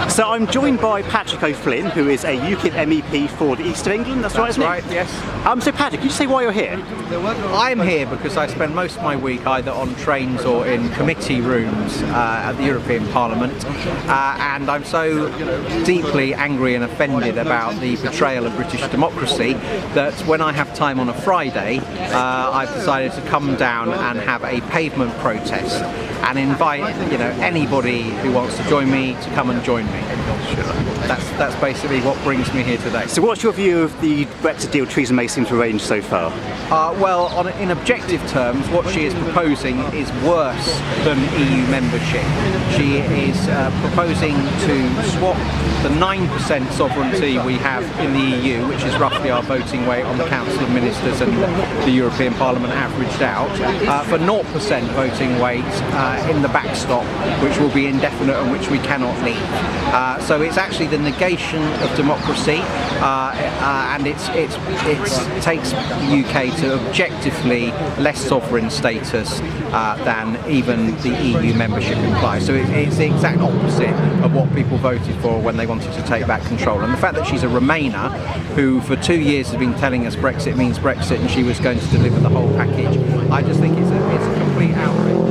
So I'm joined by Patrick O'Flynn, who is a UKIP MEP for the East of England. That's right, isn't it? Right, yes. So Patrick, can you say why you're here? I'm here because I spend most of my week either on trains or in committee rooms at the European Parliament, and I'm so deeply angry and offended about the betrayal of British democracy that when I have time on a Friday, I've decided to come down and have a pavement protest and invite anybody who wants to join me to come and join me. Sure. That's basically what brings me here today. So what's your view of the Brexit deal Theresa May seems to arrange so far? Well, in objective terms, what she is proposing is worse than EU membership. She is proposing to swap the 9% sovereignty we have in the EU, which is roughly our voting weight on the Council of Ministers and the European Parliament averaged out, for 0% voting weight in the backstop, which will be indefinite and which we cannot leave. So it's actually the negation of democracy, and it takes the UK to objectively less sovereign status than even the EU membership implies. So it's the exact opposite of what people voted for when they wanted to take back control. And the fact that she's a Remainer who for 2 years has been telling us Brexit means Brexit and she was going to deliver the whole package, I just think it's a complete outrage.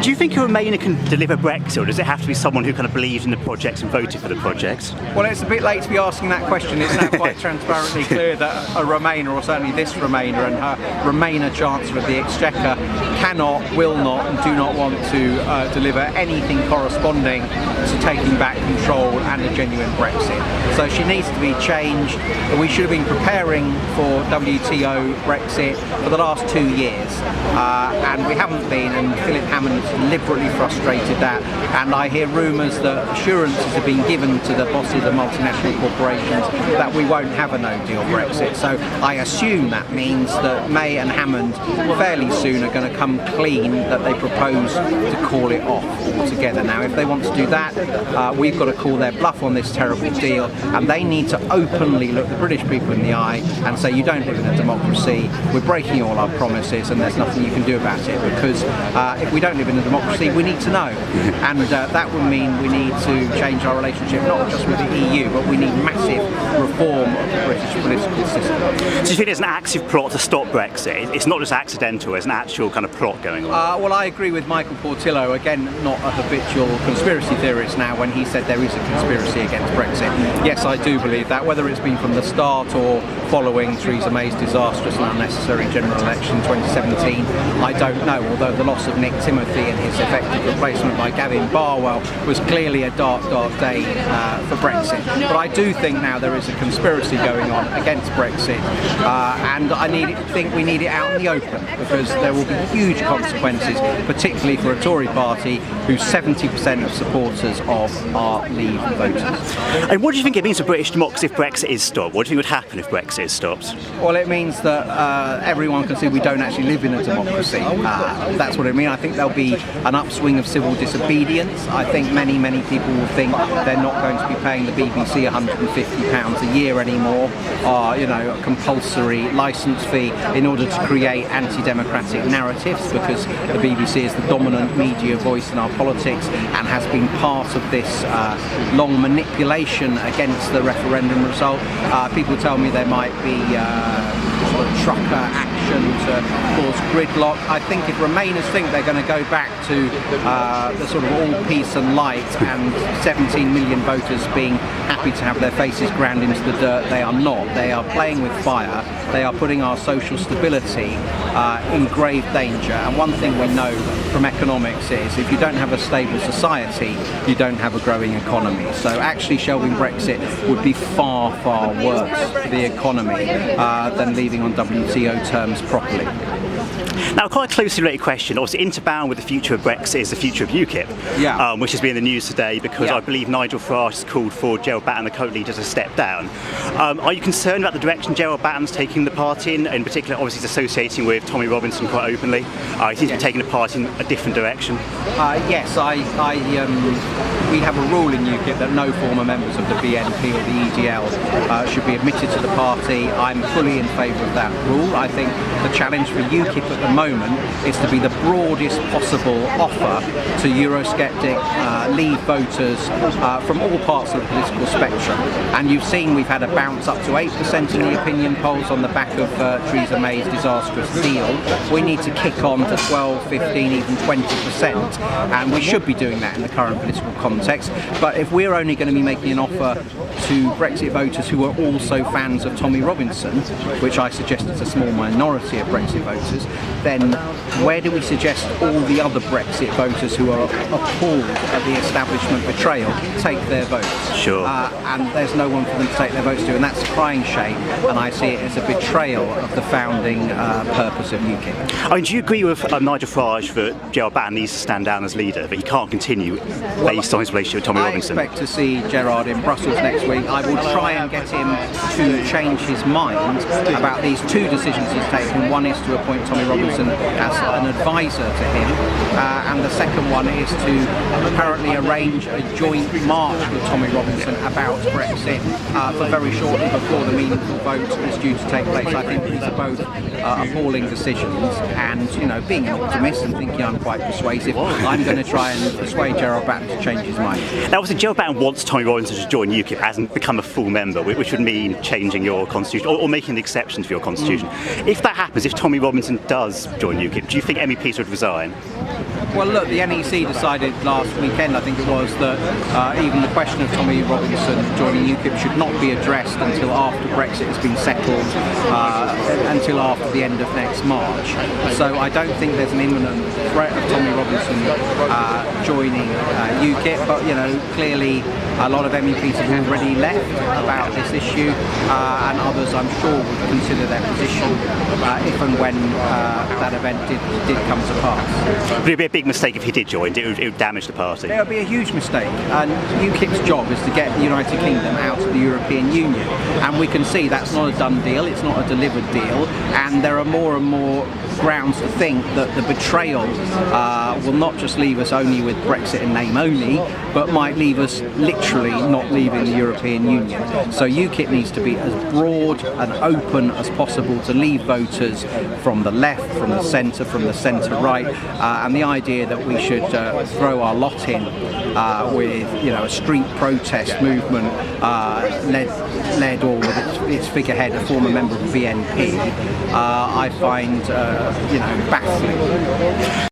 Do you think a Remainer can deliver Brexit, or does it have to be someone who kind of believes in the project and voted for the project? Well, it's a bit late to be asking that question. It's now quite transparently clear that a Remainer, or certainly this Remainer and her Remainer Chancellor of the Exchequer, cannot, will not and do not want to deliver anything corresponding to taking back control and a genuine Brexit. So she needs to be changed. We should have been preparing for WTO Brexit for the last 2 years, and we haven't been, and Philip Hammond deliberately frustrated that, and I hear rumours that assurances have been given to the bosses of multinational corporations that we won't have a no-deal Brexit. So I assume that means that May and Hammond fairly soon are going to come clean that they propose to call it off altogether. Now, if they want to do that, we've got to call their bluff on this terrible deal, and they need to openly look the British people in the eye and say, you don't live in a democracy, we're breaking all our promises and there's nothing you can do about it, because if we don't live in a democracy, we need to know, and that would mean we need to change our relationship not just with the EU, but we need massive reform of the British political system. So you think there's an active plot to stop Brexit? It's not just accidental, there's an actual kind of plot going on? Well, I agree with Michael Portillo, again, not a habitual conspiracy theorist now, when he said there is a conspiracy against Brexit. Yes, I do believe that, whether it's been from the start or following Theresa May's disastrous and unnecessary general election in 2017, I don't know, although the loss of Nick Timothy and his effective replacement by Gavin Barwell was clearly a dark, dark day for Brexit. But I do think now there is a conspiracy going on against Brexit, and I think we need it out in the open, because there will be huge consequences, particularly for a Tory party whose 70% of supporters are Leave voters. And what do you think it means for British democracy if Brexit is stopped? What do you think would happen if Brexit is stopped? Well, it means that everyone can see we don't actually live in a democracy. That's what it means. I think there'll be an upswing of civil disobedience. I think many people will think they're not going to be paying the BBC £150 a year anymore, or a compulsory licence fee in order to create anti-democratic narratives, because the BBC is the dominant media voice in our politics and has been part of this long manipulation against the referendum result. People tell me there might be sort of trucker action to cause gridlock. I think if Remainers think they're going to go back to the sort of all peace and light and 17 million voters being happy to have their faces ground into the dirt, they are not. They are playing with fire. They are putting our social stability in grave danger. And one thing we know from economics is if you don't have a stable society, you don't have a growing economy. So actually shelving Brexit would be far worse for the economy than leaving on WTO terms properly. Now, quite a closely related question, obviously interbound with the future of Brexit is the future of UKIP, which has been in the news today because I believe Nigel Farage has called for Gerald Batten, the co-leader, to step down. Are you concerned about the direction Gerald Batten's taking the party in particular, obviously he's associating with Tommy Robinson quite openly? He seems to be taking the party in a different direction. Yes, we have a rule in UKIP that no former members of the BNP or the EDL should be admitted to the party. I'm fully in favour of that rule. I think the challenge for UKIP UKIP at the moment is to be the broadest possible offer to Eurosceptic Leave voters from all parts of the political spectrum. And you've seen we've had a bounce up to 8% in the opinion polls on the back of Theresa May's disastrous deal. We need to kick on to 12, 15, even 20%, and we should be doing that in the current political context. But if we're only going to be making an offer to Brexit voters who are also fans of Tommy Robinson, which I suggest is a small minority of Brexit voters, then where do we suggest all the other Brexit voters who are appalled at the establishment betrayal take their votes? Sure. And there's no one for them to take their votes to, and that's a crying shame, and I see it as a betrayal of the founding purpose of UKIP. I mean, do you agree with Nigel Farage that Gerard Batten needs to stand down as leader, that he can't continue based on his relationship with Tommy Robinson? I expect to see Gerard in Brussels next week. I will try and get him to change his mind about these two decisions he's taken. One is to appoint Tommy Robinson as an advisor to him, and the second one is to apparently arrange a joint march with Tommy Robinson about Brexit for very shortly before the meaningful vote is due to take place. I think these are both appalling decisions, and being an optimist and thinking I'm quite persuasive, I'm going to try and persuade Gerard Batten to change his mind. Now, obviously, Gerard Batten wants Tommy Robinson to join UKIP, hasn't become a full member, which would mean changing your constitution or making an exception to your constitution. If that happens, if Tommy Robinson does join UKIP, do you think MEPs would resign? Well, look, the NEC decided last weekend, I think it was, that even the question of Tommy Robinson joining UKIP should not be addressed until after Brexit has been settled, until after the end of next March. So I don't think there's an imminent threat of Tommy Robinson joining UKIP, but clearly a lot of MEPs have already left about this issue, and others, I'm sure, would consider their position if and when that event did come to pass. Would it be a big mistake if he did join? It would damage the party. It would be a huge mistake, and UKIP's job is to get the United Kingdom out of the European Union, and we can see that's not a done deal, it's not a delivered deal, and there are more and more grounds to think that the betrayal will not just leave us only with Brexit in name only, but might leave us literally not leaving the European Union. So UKIP needs to be as broad and open as possible to leave voters from the left, from the centre, from the centre-right, and the idea that we should throw our lot in with a street protest movement led or with its figurehead, a former member of the BNP, I find baffling.